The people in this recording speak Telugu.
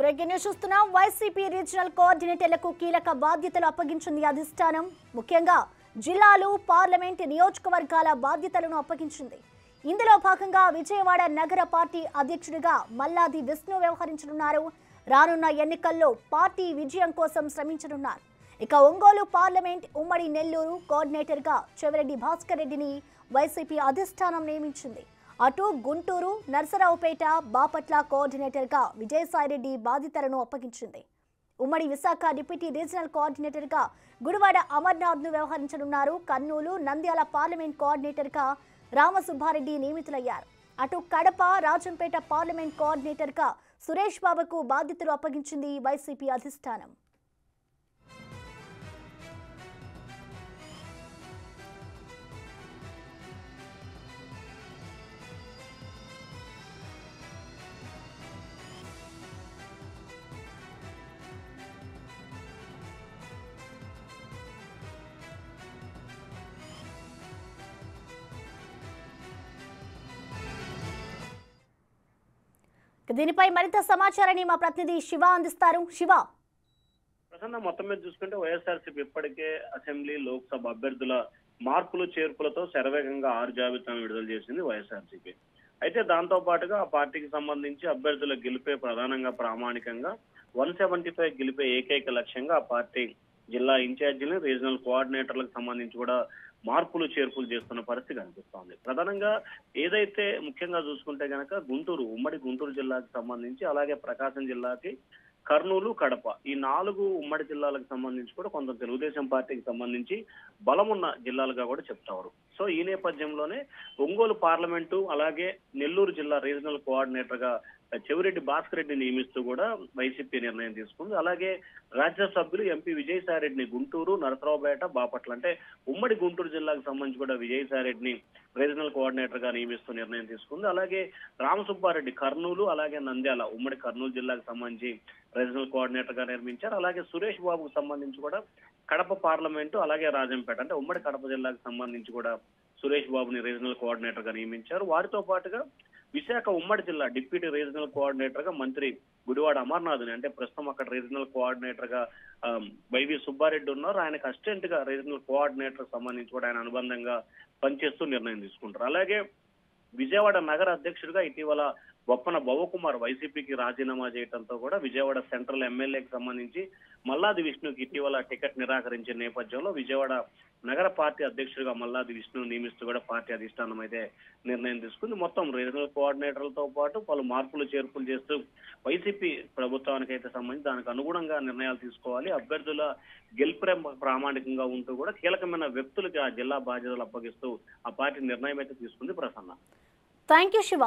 బ్రేకింగ్ న్యూస్ చూస్తున్నాం. వైసీపీ రీజనల్ కోఆర్డినేటర్లకు కీలక బాధ్యతలు అప్పగించింది అధిష్టానం. ముఖ్యంగా జిల్లాలు, పార్లమెంట్, నియోజకవర్గాల బాధ్యతలను అప్పగించింది. ఇందులో భాగంగా విజయవాడ నగర పార్టీ అధ్యక్షుడిగా మల్లాది విష్ణు వ్యవహరించనున్నారు. రానున్న ఎన్నికల్లో పార్టీ విజయం కోసం శ్రమించనున్నారు. ఇక ఒంగోలు పార్లమెంట్, ఉమ్మడి నెల్లూరు కోఆర్డినేటర్గా చెవిరెడ్డి భాస్కర్ రెడ్డిని వైసీపీ అధిష్టానం నియమించింది. అటు గుంటూరు, నర్సరావుపేట, బాపట్ల కోఆర్డినేటర్గా విజయసాయిరెడ్డి బాధ్యతలను అప్పగించింది. ఉమ్మడి విశాఖ డిప్యూటీ రీజనల్ కోఆర్డినేటర్గా గుడివాడ అమర్నాథ్ను వ్యవహరించనున్నారు. కర్నూలు, నంద్యాల పార్లమెంట్ కోఆర్డినేటర్గా రామసుబ్బారెడ్డి నియమితులయ్యారు. అటు కడప, రాజంపేట పార్లమెంట్ కోఆర్డినేటర్గా సురేష్ బాబుకు బాధ్యతలు అప్పగించింది వైసీపీ అధిష్టానం. దీనిపై మరింత సమాచారాన్ని మా ప్రతినిధి శివ అందిస్తారు. శివ, ప్రసన్న, మొత్తం మీద చూసుకుంటే వైఎస్ఆర్సీపీ ఇప్పటికే అసెంబ్లీ, లోక్సభ అభ్యర్థుల మార్పులు చేర్పులతో శరవేగంగా 6 జాబితాను విడుదల చేసింది వైఎస్ఆర్సీపీ. అయితే దాంతో పాటుగా ఆ పార్టీకి సంబంధించి అభ్యర్థుల గెలిపే ప్రధానంగా ప్రామాణికంగా 175 గెలిపే ఏకైక లక్ష్యంగా ఆ పార్టీ జిల్లా ఇన్ఛార్జీలు, రీజనల్ కోఆర్డినేటర్లకు సంబంధించి కూడా మార్పులు చేర్పులు చేస్తున్న పరిస్థితి కనిపిస్తోంది. ప్రధానంగా ఏదైతే ముఖ్యంగా చూసుకుంటే గనక గుంటూరు, ఉమ్మడి గుంటూరు జిల్లాకు సంబంధించి, అలాగే ప్రకాశం జిల్లాకి, కర్నూలు, కడప ఈ 4 ఉమ్మడి జిల్లాలకు సంబంధించి కూడా కొంత తెలుగుదేశం పార్టీకి సంబంధించి బలమున్న జిల్లాలుగా కూడా చెప్తారు. సో ఈ నేపథ్యంలోనే ఒంగోలు పార్లమెంటు, అలాగే నెల్లూరు జిల్లా రీజనల్ కోఆర్డినేటర్ గా చెవిరెడ్డి భాస్కర్ రెడ్డిని నియమిస్తూ కూడా వైసీపీ నిర్ణయం తీసుకుంది. అలాగే రాజ్యసభ్యులు ఎంపీ విజయసాయిరెడ్డిని గుంటూరు, నరసరావుపేట, బాపట్ల అంటే ఉమ్మడి గుంటూరు జిల్లాకు సంబంధించి కూడా విజయసాయిరెడ్డిని రీజనల్ కోఆర్డినేటర్ గా నియమిస్తూ నిర్ణయం తీసుకుంది. అలాగే రామసుబ్బారెడ్డి కర్నూలు, అలాగే నంద్యాల ఉమ్మడి కర్నూలు జిల్లాకు సంబంధించి రీజనల్ కోఆర్డినేటర్ గా నిర్మించారు. అలాగే సురేష్ బాబుకు సంబంధించి కూడా కడప పార్లమెంటు, అలాగే రాజంపేట అంటే ఉమ్మడి కడప జిల్లాకు సంబంధించి కూడా సురేష్ బాబుని రీజనల్ కోఆర్డినేటర్ గా నియమించారు. వారితో పాటుగా విశాఖ ఉమ్మడి జిల్లా డిప్యూటీ రీజనల్ కోఆర్డినేటర్ గా మంత్రి గుడివాడ అమర్నాథ్ని, అంటే ప్రస్తుతం అక్కడ రీజనల్ కోఆర్డినేటర్ గా వైవి సుబ్బారెడ్డి ఉన్నారు. ఆయనకు అసిస్టెంట్ గా రీజనల్ కోఆర్డినేటర్ సంబంధించి కూడా ఆయన అనుబంధంగా పనిచేస్తూ నిర్ణయం తీసుకుంటారు. అలాగే విజయవాడ నగర అధ్యక్షుడిగా ఇటీవల బొప్పన భవకుమార్ వైసీపీకి రాజీనామా చేయడంతో కూడా విజయవాడ సెంట్రల్ ఎమ్మెల్యేకి సంబంధించి మల్లాది విష్ణుకి ఇటీవల టికెట్ నిరాకరించిన నేపథ్యంలో విజయవాడ నగర పార్టీ అధ్యక్షుడిగా మల్లాది విష్ణు నియమిస్తూ కూడా పార్టీ అధిష్టానం అయితే నిర్ణయం తీసుకుంది. మొత్తం రీజనల్ కోఆర్డినేటర్లతో పాటు పలు మార్పులు చేర్పులు చేస్తూ వైసీపీ ప్రభుత్వానికి అయితే సంబంధించి దానికి అనుగుణంగా నిర్ణయాలు తీసుకోవాలి. అభ్యర్థుల గెలుపురే ప్రామాణికంగా ఉంటూ కూడా కీలకమైన వ్యక్తులకి ఆ జిల్లా బాధ్యతలు అప్పగిస్తూ ఆ పార్టీ నిర్ణయం అయితే తీసుకుంది. Prasanna, thank you Shiva.